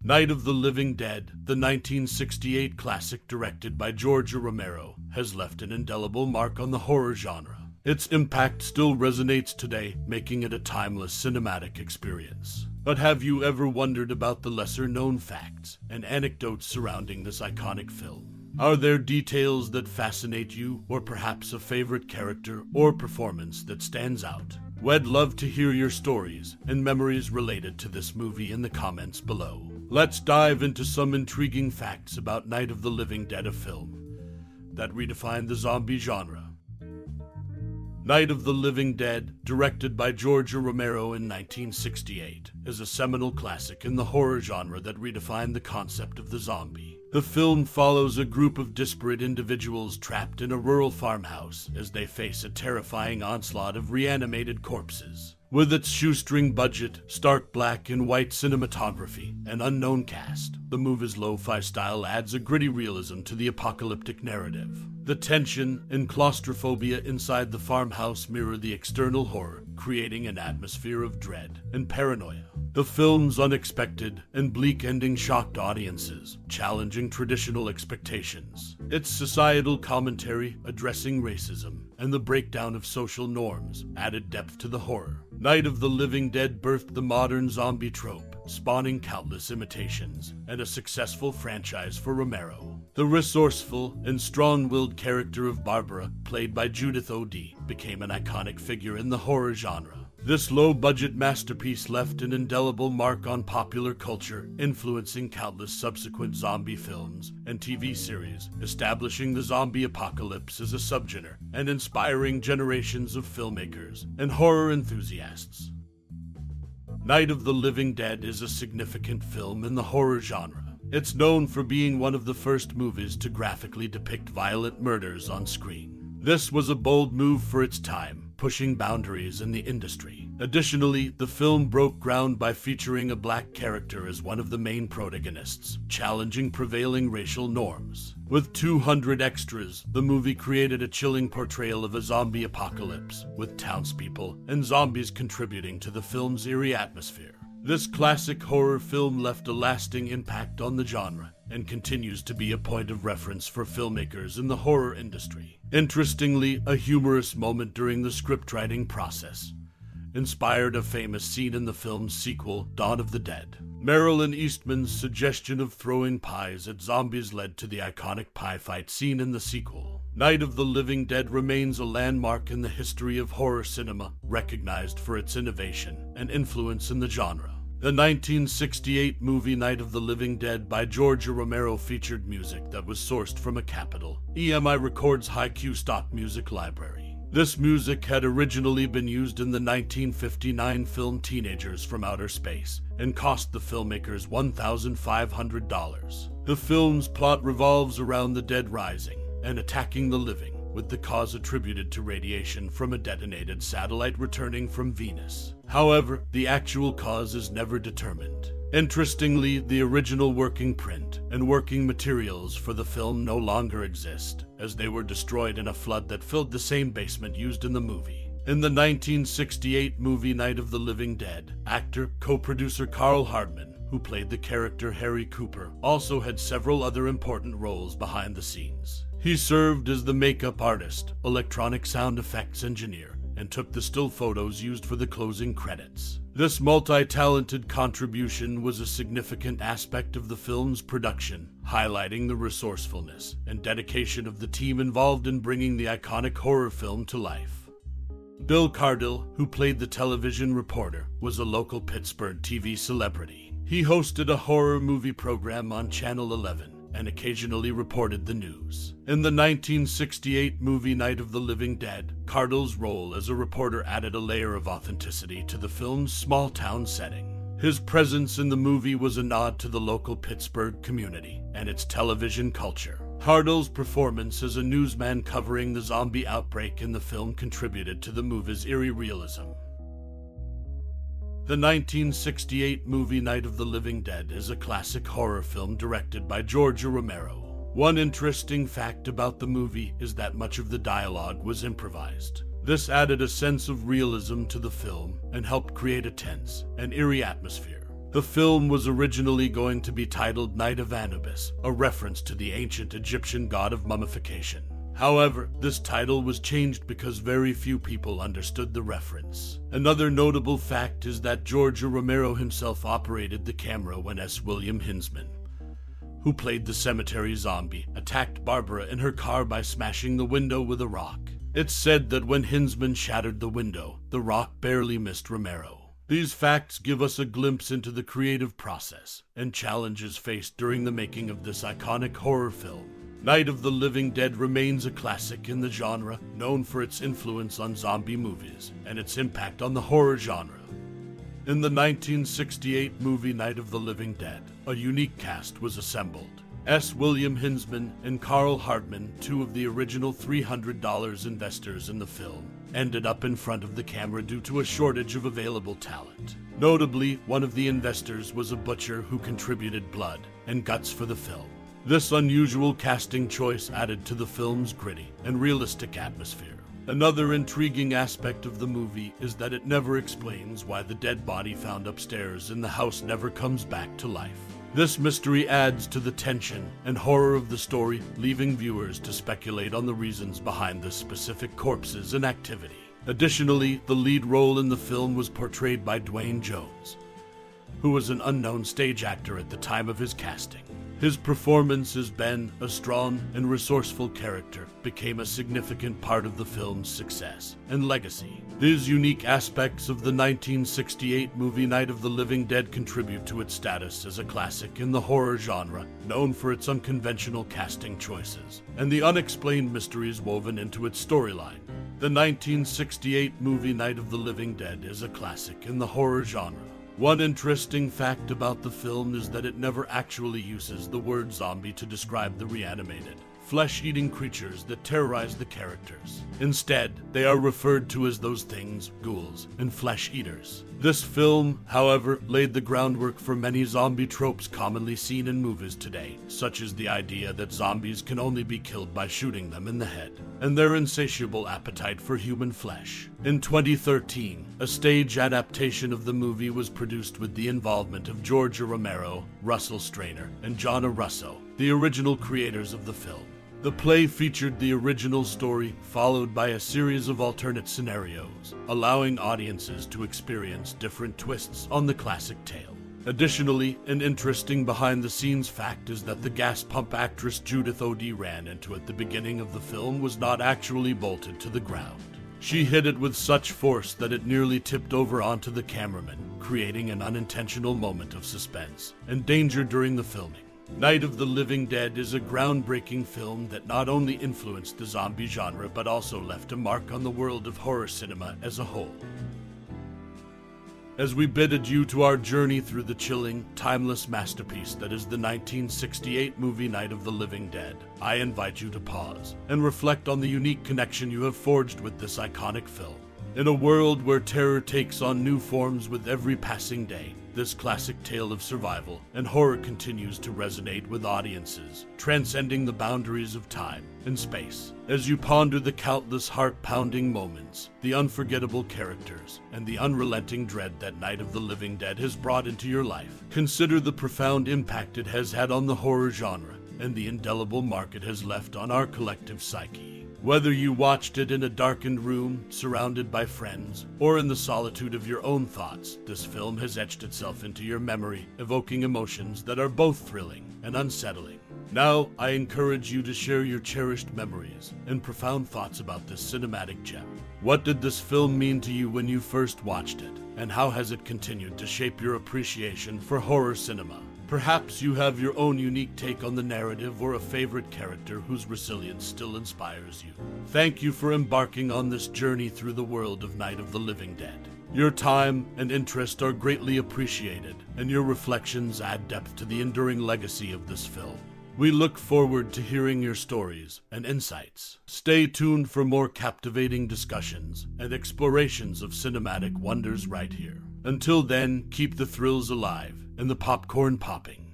Night of the Living Dead, the 1968 classic directed by George Romero, has left an indelible mark on the horror genre. Its impact still resonates today, making it a timeless cinematic experience. But have you ever wondered about the lesser-known facts and anecdotes surrounding this iconic film? Are there details that fascinate you, or perhaps a favorite character or performance that stands out? We'd love to hear your stories and memories related to this movie in the comments below. Let's dive into some intriguing facts about Night of the Living Dead, a film that redefined the zombie genre. Night of the Living Dead, directed by George Romero in 1968, is a seminal classic in the horror genre that redefined the concept of the zombie. The film follows a group of disparate individuals trapped in a rural farmhouse as they face a terrifying onslaught of reanimated corpses. With its shoestring budget, stark black and white cinematography, and unknown cast, the movie's lo-fi style adds a gritty realism to the apocalyptic narrative. The tension and claustrophobia inside the farmhouse mirror the external horror, creating an atmosphere of dread and paranoia. The film's unexpected and bleak ending shocked audiences, challenging traditional expectations. Its societal commentary, addressing racism and the breakdown of social norms, added depth to the horror. Night of the Living Dead birthed the modern zombie trope, spawning countless imitations and a successful franchise for Romero. The resourceful and strong-willed character of Barbra, played by Judith O.D., became an iconic figure in the horror genre. This low-budget masterpiece left an indelible mark on popular culture, influencing countless subsequent zombie films and TV series, establishing the zombie apocalypse as a subgenre and inspiring generations of filmmakers and horror enthusiasts. Night of the Living Dead is a significant film in the horror genre. It's known for being one of the first movies to graphically depict violent murders on screen. This was a bold move for its time, pushing boundaries in the industry. Additionally, the film broke ground by featuring a black character as one of the main protagonists, challenging prevailing racial norms. With 200 extras, the movie created a chilling portrayal of a zombie apocalypse, with townspeople and zombies contributing to the film's eerie atmosphere. This classic horror film left a lasting impact on the genre and continues to be a point of reference for filmmakers in the horror industry. Interestingly, a humorous moment during the scriptwriting process inspired a famous scene in the film's sequel, Dawn of the Dead. Marilyn Eastman's suggestion of throwing pies at zombies led to the iconic pie fight scene in the sequel. Night of the Living Dead remains a landmark in the history of horror cinema, recognized for its innovation and influence in the genre. The 1968 movie Night of the Living Dead by George Romero featured music that was sourced from a Capitol EMI Records high-Q stock music library. This music had originally been used in the 1959 film Teenagers from Outer Space and cost the filmmakers $1,500. The film's plot revolves around the dead rising and attacking the living, with the cause attributed to radiation from a detonated satellite returning from Venus. However, the actual cause is never determined. Interestingly, the original working print and working materials for the film no longer exist, as they were destroyed in a flood that filled the same basement used in the movie. In the 1968 movie Night of the Living Dead, actor, co-producer Karl Hardman, who played the character Harry Cooper, also had several other important roles behind the scenes. He served as the makeup artist, electronic sound effects engineer, and took the still photos used for the closing credits. This multi-talented contribution was a significant aspect of the film's production, highlighting the resourcefulness and dedication of the team involved in bringing the iconic horror film to life. Bill Cardille, who played the television reporter, was a local Pittsburgh TV celebrity. He hosted a horror movie program on Channel 11 and occasionally reported the news. In the 1968 movie Night of the Living Dead, Cardille's role as a reporter added a layer of authenticity to the film's small-town setting. His presence in the movie was a nod to the local Pittsburgh community and its television culture. Cardille's performance as a newsman covering the zombie outbreak in the film contributed to the movie's eerie realism. The 1968 movie Night of the Living Dead is a classic horror film directed by George Romero. One interesting fact about the movie is that much of the dialogue was improvised. This added a sense of realism to the film and helped create a tense and eerie atmosphere. The film was originally going to be titled Night of Anubis, a reference to the ancient Egyptian god of mummification. However, this title was changed because very few people understood the reference. Another notable fact is that George Romero himself operated the camera when S. William Hinzman, who played the cemetery zombie, attacked Barbra in her car by smashing the window with a rock. It's said that when Hinzman shattered the window, the rock barely missed Romero. These facts give us a glimpse into the creative process and challenges faced during the making of this iconic horror film. Night of the Living Dead remains a classic in the genre, known for its influence on zombie movies and its impact on the horror genre. In the 1968 movie Night of the Living Dead, a unique cast was assembled. S. William Hinzman and Karl Hardman, two of the original $300 investors in the film, ended up in front of the camera due to a shortage of available talent. Notably, one of the investors was a butcher who contributed blood and guts for the film. This unusual casting choice added to the film's gritty and realistic atmosphere. Another intriguing aspect of the movie is that it never explains why the dead body found upstairs in the house never comes back to life. This mystery adds to the tension and horror of the story, leaving viewers to speculate on the reasons behind the specific corpses and activity. Additionally, the lead role in the film was portrayed by Duane Jones, who was an unknown stage actor at the time of his casting. His performance as Ben, a strong and resourceful character, became a significant part of the film's success and legacy. These unique aspects of the 1968 movie Night of the Living Dead contribute to its status as a classic in the horror genre, known for its unconventional casting choices and the unexplained mysteries woven into its storyline. The 1968 movie Night of the Living Dead is a classic in the horror genre. One interesting fact about the film is that it never actually uses the word zombie to describe the reanimated, flesh-eating creatures that terrorize the characters. Instead, they are referred to as those things, ghouls, and flesh-eaters. This film, however, laid the groundwork for many zombie tropes commonly seen in movies today, such as the idea that zombies can only be killed by shooting them in the head, and their insatiable appetite for human flesh. In 2013, a stage adaptation of the movie was produced with the involvement of George Romero, Russell Strainer, and John Russo, the original creators of the film. The play featured the original story, followed by a series of alternate scenarios, allowing audiences to experience different twists on the classic tale. Additionally, an interesting behind-the-scenes fact is that the gas pump actress Judith O.D. ran into at the beginning of the film was not actually bolted to the ground. She hit it with such force that it nearly tipped over onto the cameraman, creating an unintentional moment of suspense and danger during the filming. Night of the Living Dead is a groundbreaking film that not only influenced the zombie genre but also left a mark on the world of horror cinema as a whole. As we bid adieu to our journey through the chilling, timeless masterpiece that is the 1968 movie Night of the Living Dead, I invite you to pause and reflect on the unique connection you have forged with this iconic film. In a world where terror takes on new forms with every passing day, this classic tale of survival and horror continues to resonate with audiences, transcending the boundaries of time and space. As you ponder the countless heart-pounding moments, the unforgettable characters, and the unrelenting dread that Night of the Living Dead has brought into your life, consider the profound impact it has had on the horror genre and the indelible mark it has left on our collective psyche. Whether you watched it in a darkened room, surrounded by friends, or in the solitude of your own thoughts, this film has etched itself into your memory, evoking emotions that are both thrilling and unsettling. Now, I encourage you to share your cherished memories and profound thoughts about this cinematic gem. What did this film mean to you when you first watched it, and how has it continued to shape your appreciation for horror cinema? Perhaps you have your own unique take on the narrative or a favorite character whose resilience still inspires you. Thank you for embarking on this journey through the world of Night of the Living Dead. Your time and interest are greatly appreciated, and your reflections add depth to the enduring legacy of this film. We look forward to hearing your stories and insights. Stay tuned for more captivating discussions and explorations of cinematic wonders right here. Until then, keep the thrills alive and the popcorn popping.